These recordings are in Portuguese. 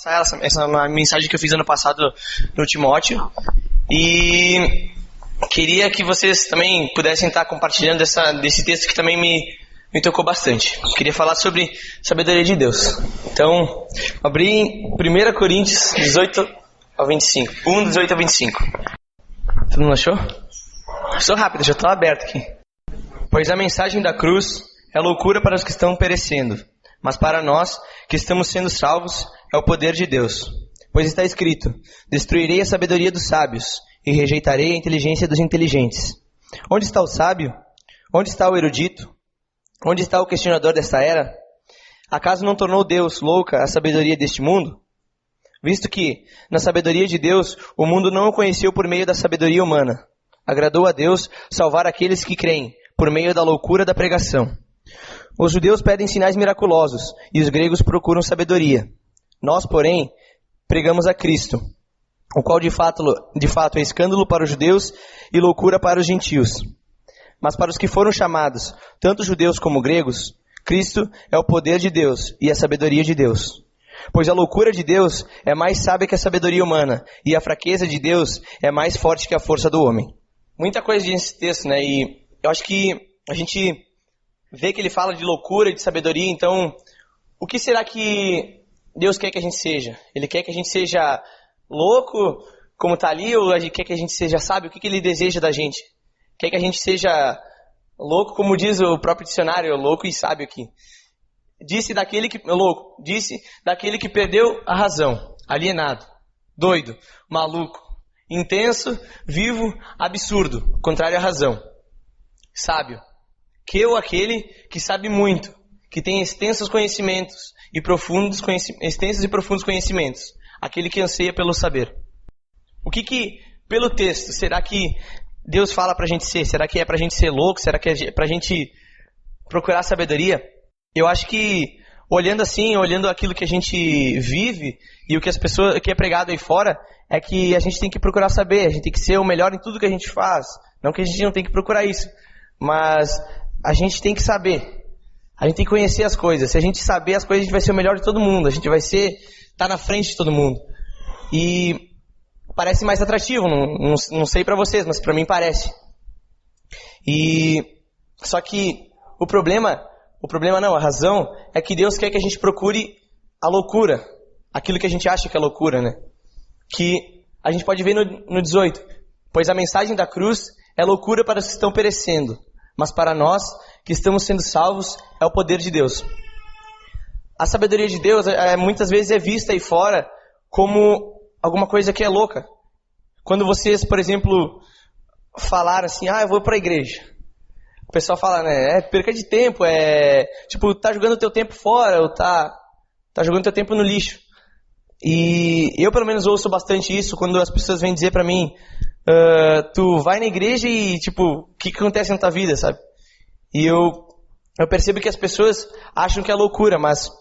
passar essa uma mensagem que eu fiz ano passado no Timóteo. E queria que vocês também pudessem estar compartilhando desse texto que também me tocou bastante. Queria falar sobre sabedoria de Deus. Então, abri em 1 Coríntios 18 ao 25. 1, 18 ao 25. Todo mundo achou? Sou rápido, já estou aberto aqui. Pois a mensagem da cruz é loucura para os que estão perecendo, mas para nós que estamos sendo salvos é o poder de Deus. Pois está escrito: destruirei a sabedoria dos sábios e rejeitarei a inteligência dos inteligentes. Onde está o sábio? Onde está o erudito? Onde está o questionador desta era? Acaso não tornou Deus louca a sabedoria deste mundo? Visto que, na sabedoria de Deus, o mundo não o conheceu por meio da sabedoria humana. Agradou a Deus salvar aqueles que creem, por meio da loucura da pregação. Os judeus pedem sinais miraculosos, e os gregos procuram sabedoria. Nós, porém, pregamos a Cristo, o qual de fato é escândalo para os judeus e loucura para os gentios. Mas para os que foram chamados, tanto judeus como gregos, Cristo é o poder de Deus e a sabedoria de Deus. Pois a loucura de Deus é mais sábia que a sabedoria humana, e a fraqueza de Deus é mais forte que a força do homem. Muita coisa nesse texto, né? E eu acho que a gente vê que ele fala de loucura e de sabedoria, então o que será que Deus quer que a gente seja? Ele quer que a gente seja louco, como está ali, ou ele quer que a gente seja sábio? O que ele deseja da gente? Quer que a gente seja louco, como diz o próprio dicionário, louco e sábio aqui. Disse daquele que perdeu a razão, alienado, doido, maluco, intenso, vivo, absurdo, contrário à razão. Sábio, aquele que sabe muito, que tem extensos e profundos conhecimentos, aquele que anseia pelo saber. O que pelo texto, será que Deus fala pra gente ser? Será que é pra gente ser louco? Será que é pra gente procurar sabedoria? Eu acho que, olhando aquilo que a gente vive e o que é pregado aí fora, é que a gente tem que procurar saber, a gente tem que ser o melhor em tudo que a gente faz. Não que a gente não tem que procurar isso, mas a gente tem que saber. A gente tem que conhecer as coisas. Se a gente saber as coisas, a gente vai ser o melhor de todo mundo. A gente vai estar na frente de todo mundo. E parece mais atrativo, não sei pra vocês, mas pra mim parece. Só que a razão é que Deus quer que a gente procure a loucura, aquilo que a gente acha que é loucura, né? Que a gente pode ver no 18. Pois a mensagem da cruz é loucura para os que estão perecendo, mas para nós que estamos sendo salvos é o poder de Deus. A sabedoria de Deus muitas vezes é vista aí fora como alguma coisa que é louca. Quando vocês, por exemplo, falaram assim, eu vou pra igreja. O pessoal fala, né, perca de tempo, tá jogando o teu tempo fora, ou tá jogando o teu tempo no lixo. E eu, pelo menos, ouço bastante isso quando as pessoas vêm dizer pra mim, tu vai na igreja e, o que acontece na tua vida, sabe? E eu percebo que as pessoas acham que é loucura, mas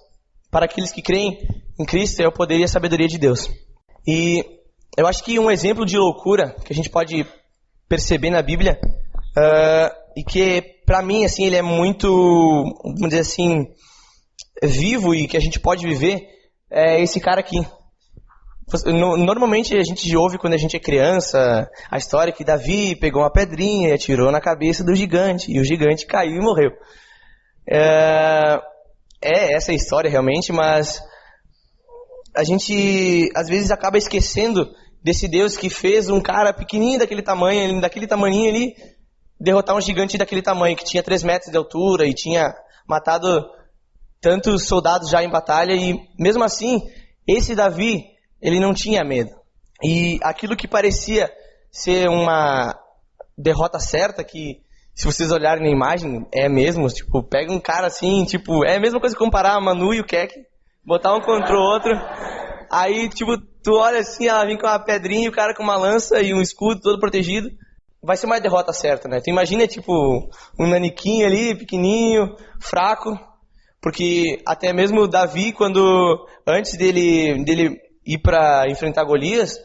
para aqueles que creem em Cristo é o poder e a sabedoria de Deus. E eu acho que um exemplo de loucura que a gente pode perceber na Bíblia, e que pra mim, assim, ele é muito, vamos dizer assim, vivo e que a gente pode viver, é esse cara aqui. Normalmente a gente ouve quando a gente é criança a história que Davi pegou uma pedrinha e atirou na cabeça do gigante, e o gigante caiu e morreu. Essa é a história realmente, mas a gente às vezes acaba esquecendo desse Deus que fez um cara pequenininho daquele tamanhinho ali, derrotar um gigante daquele tamanho, que tinha 3 metros de altura e tinha matado tantos soldados já em batalha, e mesmo assim, esse Davi, ele não tinha medo. E aquilo que parecia ser uma derrota certa, que se vocês olharem na imagem, é mesmo, pega um cara assim, é a mesma coisa que comparar a Manu e o Keck, botar um contra o outro, aí, tu olha assim, ela vem com uma pedrinha e o cara com uma lança e um escudo todo protegido, vai ser uma derrota certa, né? Tu imagina, um naniquinho ali, pequenininho, fraco, porque até mesmo Davi, antes dele ir para enfrentar Golias,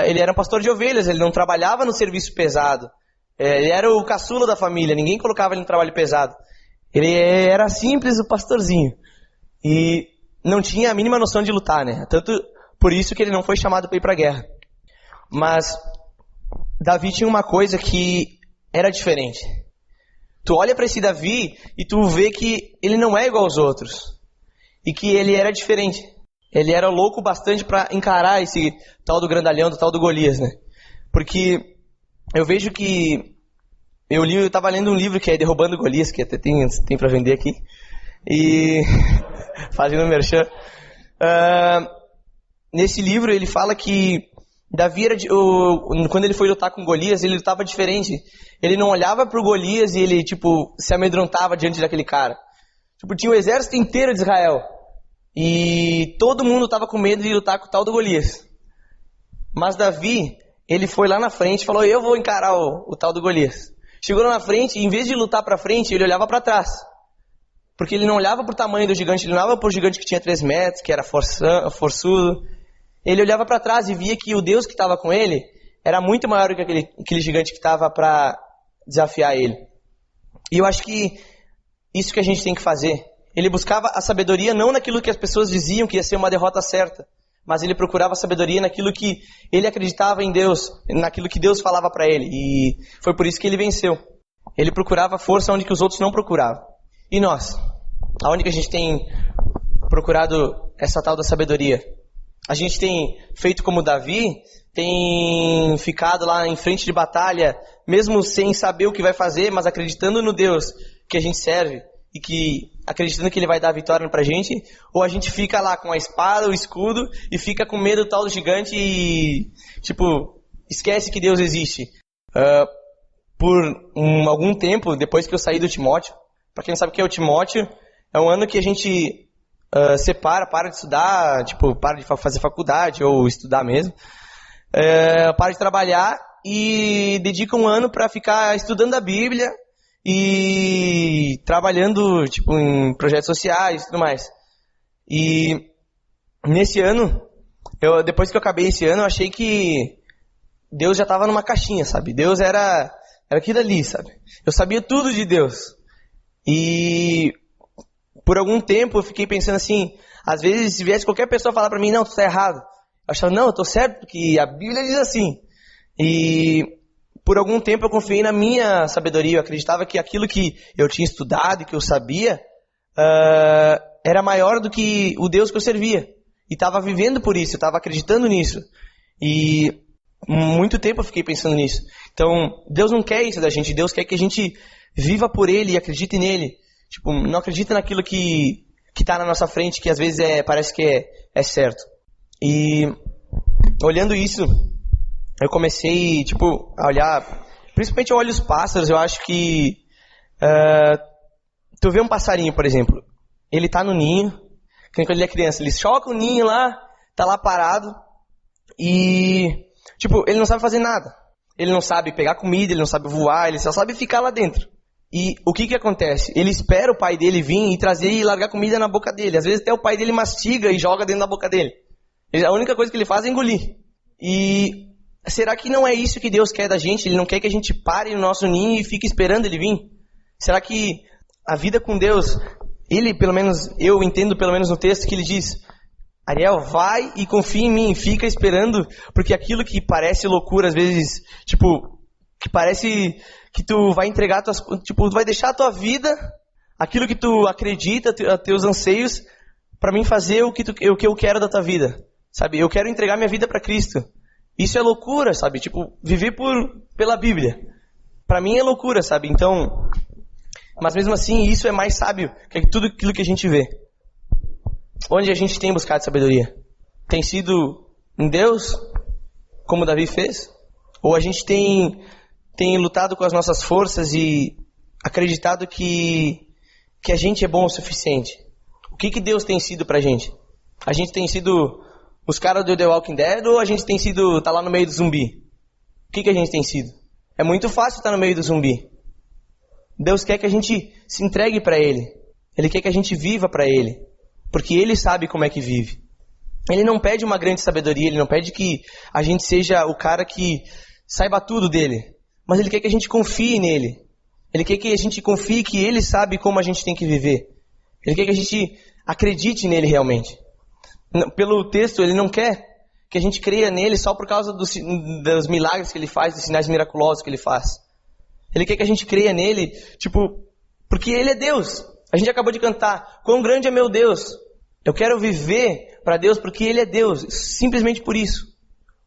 ele era um pastor de ovelhas, ele não trabalhava no serviço pesado. Ele era o caçula da família, ninguém colocava ele no trabalho pesado. Ele era simples, o pastorzinho. não tinha a mínima noção de lutar, né? Tanto por isso que ele não foi chamado para ir para a guerra. Mas Davi tinha uma coisa que era diferente. Tu olha para esse Davi e tu vê que ele não é igual aos outros. E que ele era diferente. Ele era louco bastante para encarar esse tal do grandalhão, do tal do Golias, né? Porque eu vejo que... Eu estava lendo um livro que é Derrubando Golias, que até tem para vender aqui. E... fazendo merchan. Nesse livro ele fala que Davi era quando ele foi lutar com Golias, ele lutava diferente. Ele não olhava pro Golias e ele, se amedrontava diante daquele cara. Tinha o exército inteiro de Israel. E todo mundo estava com medo de lutar com o tal do Golias. Mas Davi, ele foi lá na frente e falou, eu vou encarar o tal do Golias. Chegou lá na frente e em vez de lutar pra frente, ele olhava pra trás. Porque ele não olhava pro tamanho do gigante, ele não olhava pro gigante que tinha 3 metros, que era forçudo. Ele olhava para trás e via que o Deus que estava com ele era muito maior do que aquele gigante que estava para desafiar ele. E eu acho que isso que a gente tem que fazer. Ele buscava a sabedoria não naquilo que as pessoas diziam que ia ser uma derrota certa, mas ele procurava a sabedoria naquilo que ele acreditava em Deus, naquilo que Deus falava para ele. E foi por isso que ele venceu. Ele procurava força onde que os outros não procuravam. E nós? Aonde que a gente tem procurado essa tal da sabedoria? A gente tem feito como Davi, tem ficado lá em frente de batalha, mesmo sem saber o que vai fazer, mas acreditando no Deus que a gente serve e que acreditando que Ele vai dar a vitória pra gente, ou a gente fica lá com a espada, o escudo e fica com medo do tal do gigante e, esquece que Deus existe. Por algum tempo, depois que eu saí do Timóteo, pra quem não sabe o que é o Timóteo, é um ano que a gente... para de estudar, para de fazer faculdade ou estudar mesmo, para de trabalhar e dedica um ano para ficar estudando a Bíblia e trabalhando em projetos sociais e tudo mais. E nesse ano, depois que eu acabei esse ano, eu achei que Deus já estava numa caixinha, sabe? Deus era aquilo ali, sabe? Eu sabia tudo de Deus. E... por algum tempo eu fiquei pensando assim, às vezes se viesse qualquer pessoa falar pra mim, não, tu tá errado. Eu achava, não, eu tô certo, porque a Bíblia diz assim. E por algum tempo eu confiei na minha sabedoria, eu acreditava que aquilo que eu tinha estudado e que eu sabia, era maior do que o Deus que eu servia. E estava vivendo por isso, eu estava acreditando nisso. E muito tempo eu fiquei pensando nisso. Então, Deus não quer isso da gente, Deus quer que a gente viva por Ele e acredite nele. Não acredita naquilo que está na nossa frente, que às vezes parece que é certo. E olhando isso, eu comecei a olhar, principalmente eu olho os pássaros, eu acho que tu vê um passarinho, por exemplo, ele tá no ninho, quando ele é criança, ele choca o ninho lá, tá lá parado, e ele não sabe fazer nada. Ele não sabe pegar comida, ele não sabe voar, ele só sabe ficar lá dentro. E o que acontece? Ele espera o pai dele vir e trazer e largar comida na boca dele. Às vezes até o pai dele mastiga e joga dentro da boca dele. A única coisa que ele faz é engolir. E será que não é isso que Deus quer da gente? Ele não quer que a gente pare no nosso ninho e fique esperando ele vir? Será que a vida com Deus, eu entendo pelo menos no texto que ele diz, Ariel, vai e confia em mim, fica esperando, porque aquilo que parece loucura, às vezes, que parece... que tu vai entregar tu vai deixar a tua vida, aquilo que tu acredita, teus anseios, para mim fazer o que eu quero da tua vida, sabe? Eu quero entregar minha vida para Cristo. Isso é loucura, sabe? Viver pela Bíblia. Para mim é loucura, sabe? Então, mas mesmo assim, isso é mais sábio que tudo aquilo que a gente vê. Onde a gente tem buscado sabedoria? Tem sido em Deus, como Davi fez? Ou a gente tem lutado com as nossas forças e acreditado que a gente é bom o suficiente? O que Deus tem sido pra gente? A gente tem sido os caras do The Walking Dead ou a gente tem sido, tá lá no meio do zumbi? O que a gente tem sido? É muito fácil estar no meio do zumbi. Deus quer que a gente se entregue pra Ele. Ele quer que a gente viva pra Ele. Porque Ele sabe como é que vive. Ele não pede uma grande sabedoria, Ele não pede que a gente seja o cara que saiba tudo dele. Mas Ele quer que a gente confie nele. Ele quer que a gente confie que Ele sabe como a gente tem que viver. Ele quer que a gente acredite nele realmente. Pelo texto, ele não quer que a gente creia nele só por causa dos milagres que ele faz, dos sinais miraculosos que ele faz. Ele quer que a gente creia nele, porque ele é Deus. A gente acabou de cantar, quão grande é meu Deus. Eu quero viver para Deus porque ele é Deus, simplesmente por isso.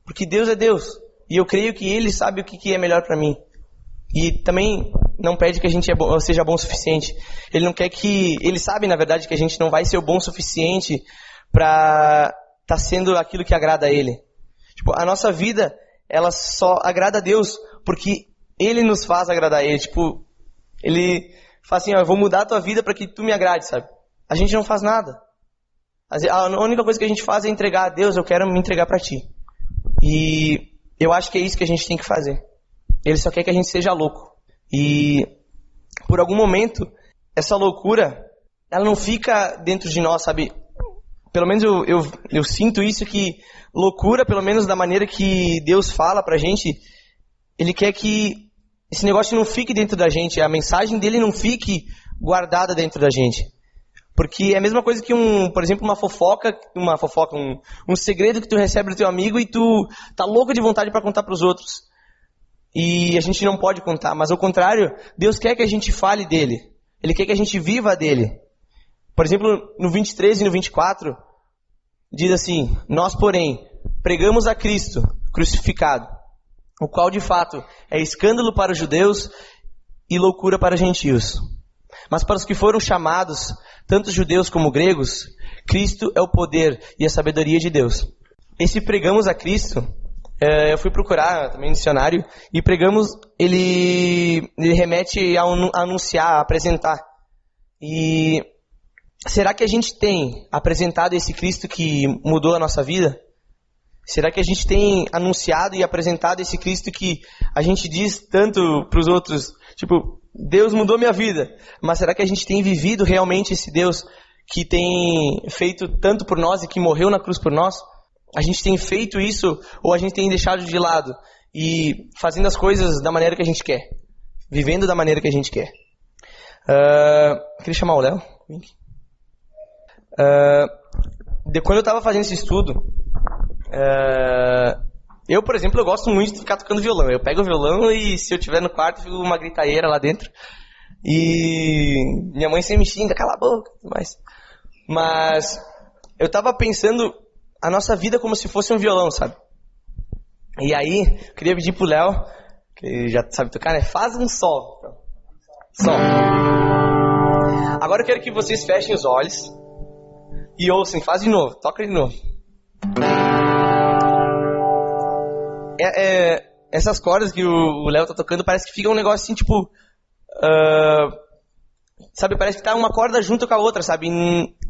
Porque Deus é Deus. E eu creio que ele sabe o que é melhor para mim. E também não pede que a gente seja bom o suficiente. Ele não quer que... Ele sabe, na verdade, que a gente não vai ser o bom o suficiente para estar sendo aquilo que agrada a ele. A nossa vida, ela só agrada a Deus porque ele nos faz agradar a ele. Ele fala assim, eu vou mudar a tua vida para que tu me agrade, sabe? A gente não faz nada. A única coisa que a gente faz é entregar a Deus, eu quero me entregar para ti. E eu acho que é isso que a gente tem que fazer. Ele só quer que a gente seja louco. E por algum momento, essa loucura, ela não fica dentro de nós, sabe? Pelo menos eu sinto isso, que loucura, pelo menos da maneira que Deus fala pra gente, Ele quer que esse negócio não fique dentro da gente, a mensagem dele não fique guardada dentro da gente. Porque é a mesma coisa que, por exemplo, uma fofoca, um segredo que tu recebe do teu amigo e tu tá louco de vontade para contar pros outros. E a gente não pode contar, mas ao contrário, Deus quer que a gente fale dele. Ele quer que a gente viva dele. Por exemplo, no 23 e no 24, diz assim, nós, porém, pregamos a Cristo crucificado, o qual, de fato, é escândalo para os judeus e loucura para os gentios. Mas para os que foram chamados, tanto judeus como gregos, Cristo é o poder e a sabedoria de Deus. Esse pregamos a Cristo, eu fui procurar também no dicionário, e pregamos, ele remete a anunciar, a apresentar. E será que a gente tem apresentado esse Cristo que mudou a nossa vida? Será que a gente tem anunciado e apresentado esse Cristo que a gente diz tanto para os outros, Deus mudou minha vida, mas será que a gente tem vivido realmente esse Deus que tem feito tanto por nós e que morreu na cruz por nós? A gente tem feito isso ou a gente tem deixado de lado e fazendo as coisas da maneira que a gente quer, vivendo da maneira que a gente quer? Queria chamar o Léo. Quando eu estava fazendo esse estudo, eu, por exemplo, eu gosto muito de ficar tocando violão. Eu pego o violão e se eu estiver no quarto, fico uma gritaeira lá dentro. E minha mãe sempre me xinga, cala a boca, mas eu tava pensando a nossa vida como se fosse um violão, sabe? E aí, eu queria pedir pro Léo, que já sabe tocar, né? Faz um sol. Sol. Agora eu quero que vocês fechem os olhos e ouçam, faz de novo, toca de novo. Essas cordas que o Léo tá tocando, parece que fica um negócio assim, sabe, parece que tá uma corda junto com a outra, sabe?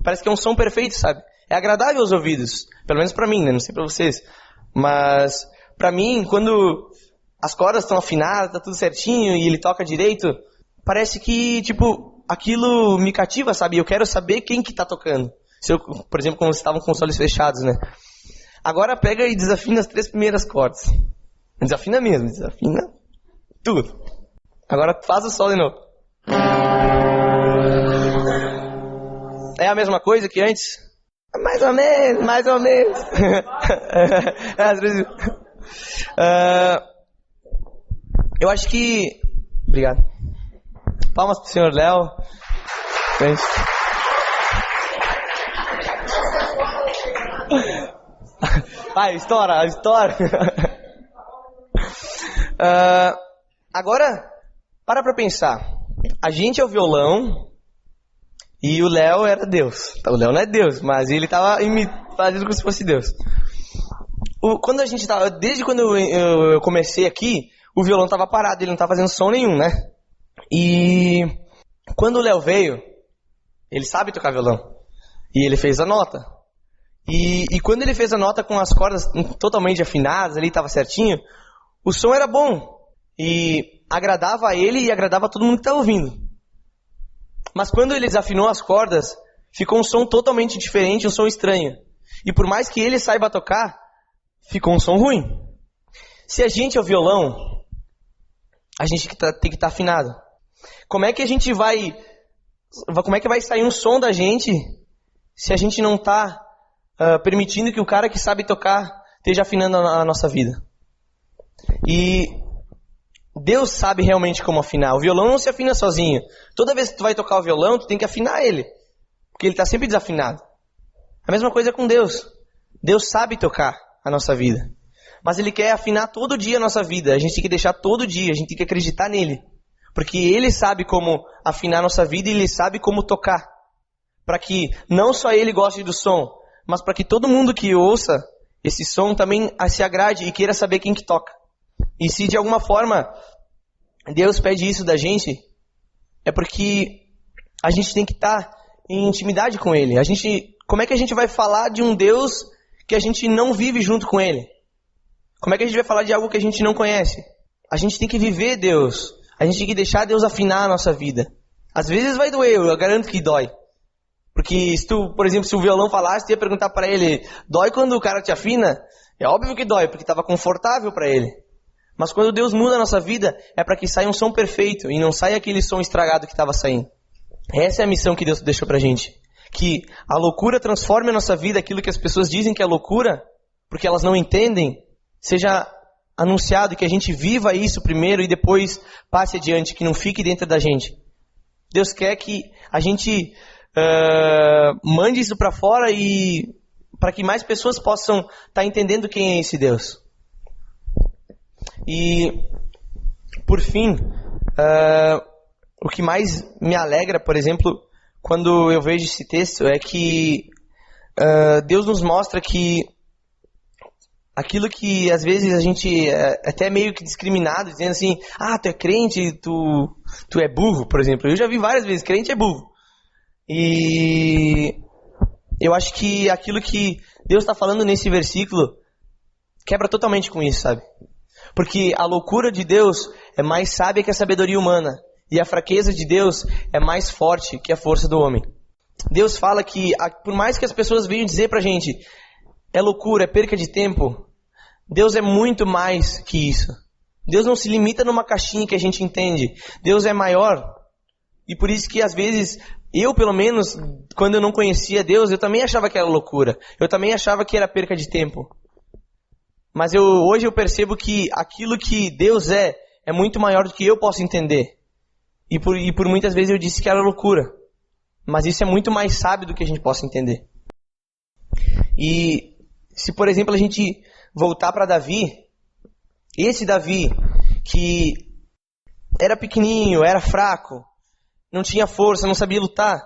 Parece que é um som perfeito, sabe? É agradável aos ouvidos, pelo menos pra mim, né? Não sei pra vocês. Mas, pra mim, quando as cordas estão afinadas, tá tudo certinho e ele toca direito, parece que, aquilo me cativa, sabe? Eu quero saber quem que tá tocando. Se eu, por exemplo, quando vocês estavam com os olhos fechados, né? Agora pega e desafina as 3 primeiras cordas. Desafina mesmo, desafina tudo. Agora faz o sol de novo. É a mesma coisa que antes? Mais ou menos, mais ou menos. Às vezes... eu acho que... Obrigado. Palmas pro senhor Léo. Vai, estoura. Agora, para pensar. A gente é o violão e o Léo era Deus. O Léo não é Deus, mas ele estava fazendo como se fosse Deus. Desde quando eu comecei aqui, o violão estava parado, ele não estava fazendo som nenhum, né? E quando o Léo veio, ele sabe tocar violão. E ele fez a nota. E quando ele fez a nota com as cordas totalmente afinadas, ali estava certinho, o som era bom. E agradava a ele e agradava a todo mundo que estava ouvindo. Mas quando ele desafinou as cordas, ficou um som totalmente diferente, um som estranho. E por mais que ele saiba tocar, ficou um som ruim. Se a gente é o violão, a gente tem que estar afinado. Como é que vai sair um som da gente se a gente não está permitindo que o cara que sabe tocar esteja afinando a nossa vida. E Deus sabe realmente como afinar. O violão não se afina sozinho. Toda vez que tu vai tocar o violão, tu tem que afinar ele, porque ele está sempre desafinado. A mesma coisa com Deus. Deus sabe tocar a nossa vida, mas Ele quer afinar todo dia a nossa vida. A gente tem que deixar todo dia, a gente tem que acreditar nele, porque Ele sabe como afinar a nossa vida e Ele sabe como tocar, para que não só Ele goste do som, mas para que todo mundo que ouça esse som também se agrade e queira saber quem que toca. E se de alguma forma Deus pede isso da gente, é porque a gente tem que estar em intimidade com Ele. Como é que a gente vai falar de um Deus que a gente não vive junto com Ele? Como é que a gente vai falar de algo que a gente não conhece? A gente tem que viver Deus. A gente tem que deixar Deus afinar a nossa vida. Às vezes vai doer, eu garanto que dói. Porque se tu, por exemplo, se o violão falasse, tu ia perguntar para ele, dói quando o cara te afina? É óbvio que dói, porque estava confortável para ele. Mas quando Deus muda a nossa vida, é para que saia um som perfeito e não saia aquele som estragado que estava saindo. Essa é a missão que Deus deixou pra gente. Que a loucura transforme a nossa vida, aquilo que as pessoas dizem que é loucura, porque elas não entendem, seja anunciado e que a gente viva isso primeiro e depois passe adiante, que não fique dentro da gente. Deus quer que a gente mande isso para fora e para que mais pessoas possam estar entendendo quem é esse Deus. E, por fim, o que mais me alegra, por exemplo, quando eu vejo esse texto, é que Deus nos mostra que aquilo que às vezes a gente é até meio que discriminado, dizendo assim, tu é crente, tu é burro, por exemplo. Eu já vi várias vezes, crente é burro. E eu acho que aquilo que Deus está falando nesse versículo quebra totalmente com isso, sabe? Porque a loucura de Deus é mais sábia que a sabedoria humana. E a fraqueza de Deus é mais forte que a força do homem. Deus fala que, por mais que as pessoas venham dizer pra gente, é loucura, é perca de tempo, Deus é muito mais que isso. Deus não se limita numa caixinha que a gente entende. Deus é maior. E por isso que às vezes, eu pelo menos, quando eu não conhecia Deus, eu também achava que era loucura. Eu também achava que era perca de tempo. Mas hoje eu percebo que aquilo que Deus é muito maior do que eu posso entender. E por muitas vezes eu disse que era loucura. Mas isso é muito mais sábio do que a gente possa entender. E se, por exemplo, a gente voltar para Davi, esse Davi que era pequenininho, era fraco, não tinha força, não sabia lutar,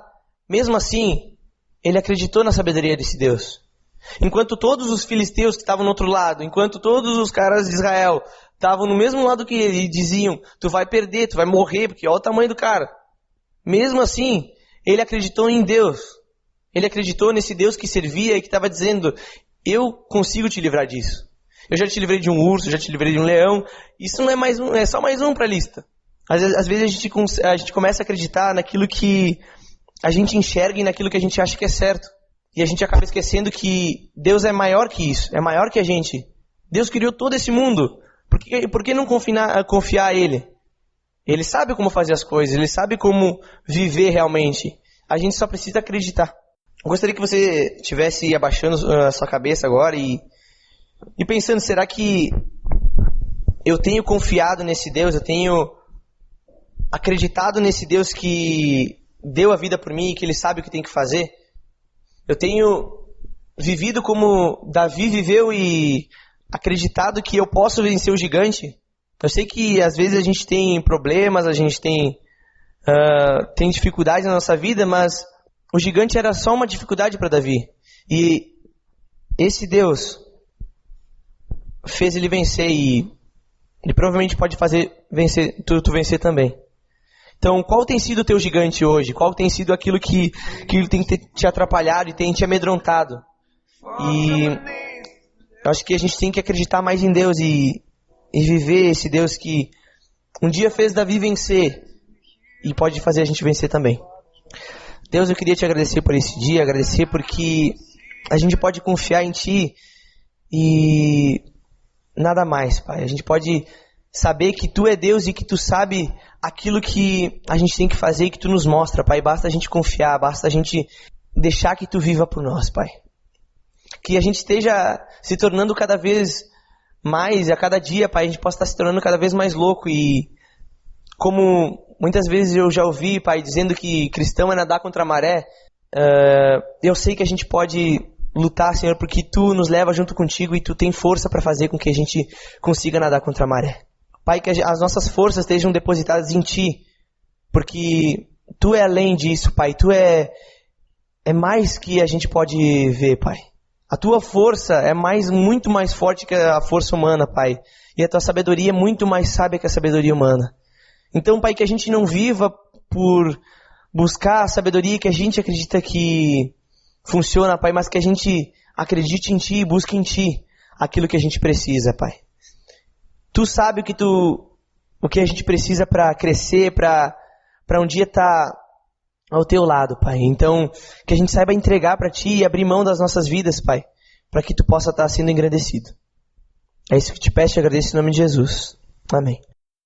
mesmo assim, ele acreditou na sabedoria desse Deus. Enquanto todos os filisteus que estavam no outro lado, enquanto todos os caras de Israel estavam no mesmo lado que ele e diziam, tu vai perder, tu vai morrer, porque olha o tamanho do cara. Mesmo assim, ele acreditou em Deus. Ele acreditou nesse Deus que servia e que estava dizendo, eu consigo te livrar disso. Eu já te livrei de um urso, já te livrei de um leão. Isso não é mais um, é só mais um para a lista. Às vezes a gente começa a acreditar naquilo que a gente enxerga e naquilo que a gente acha que é certo. E a gente acaba esquecendo que Deus é maior que isso, é maior que a gente. Deus criou todo esse mundo. Por que não confiar a Ele? Ele sabe como fazer as coisas, Ele sabe como viver realmente. A gente só precisa acreditar. Eu gostaria que você estivesse abaixando a sua cabeça agora e pensando, será que eu tenho confiado nesse Deus, eu tenho acreditado nesse Deus que deu a vida por mim e que Ele sabe o que tem que fazer? Eu tenho vivido como Davi viveu e acreditado que eu posso vencer o gigante? Eu sei que às vezes a gente tem problemas, a gente tem dificuldades na nossa vida, mas o gigante era só uma dificuldade para Davi. E esse Deus fez ele vencer e ele provavelmente pode fazer tu vencer também. Então, qual tem sido o teu gigante hoje? Qual tem sido aquilo que tem te atrapalhado e tem te amedrontado? E eu acho que a gente tem que acreditar mais em Deus e viver esse Deus que um dia fez Davi vencer e pode fazer a gente vencer também. Deus, eu queria te agradecer por esse dia, agradecer porque a gente pode confiar em Ti e nada mais, Pai. A gente pode saber que Tu é Deus e que Tu sabe aquilo que a gente tem que fazer e que Tu nos mostra, Pai. Basta a gente confiar, basta a gente deixar que Tu viva por nós, Pai. Que a gente esteja se tornando cada vez mais, e a cada dia, Pai, a gente possa estar se tornando cada vez mais louco. E como muitas vezes eu já ouvi, Pai, dizendo que cristão é nadar contra a maré, eu sei que a gente pode lutar, Senhor, porque Tu nos leva junto contigo e Tu tem força para fazer com que a gente consiga nadar contra a maré. Pai, que as nossas forças estejam depositadas em Ti, porque Tu é além disso, Pai. Tu é mais que a gente pode ver, Pai. A Tua força é muito mais forte que a força humana, Pai. E a Tua sabedoria é muito mais sábia que a sabedoria humana. Então, Pai, que a gente não viva por buscar a sabedoria que a gente acredita que funciona, Pai, mas que a gente acredite em Ti e busque em Ti aquilo que a gente precisa, Pai. Tu sabe o que a gente precisa para crescer, para um dia estar ao Teu lado, Pai. Então, que a gente saiba entregar para Ti e abrir mão das nossas vidas, Pai, para que Tu possa estar sendo engrandecido. É isso que te peço e agradeço em nome de Jesus. Amém.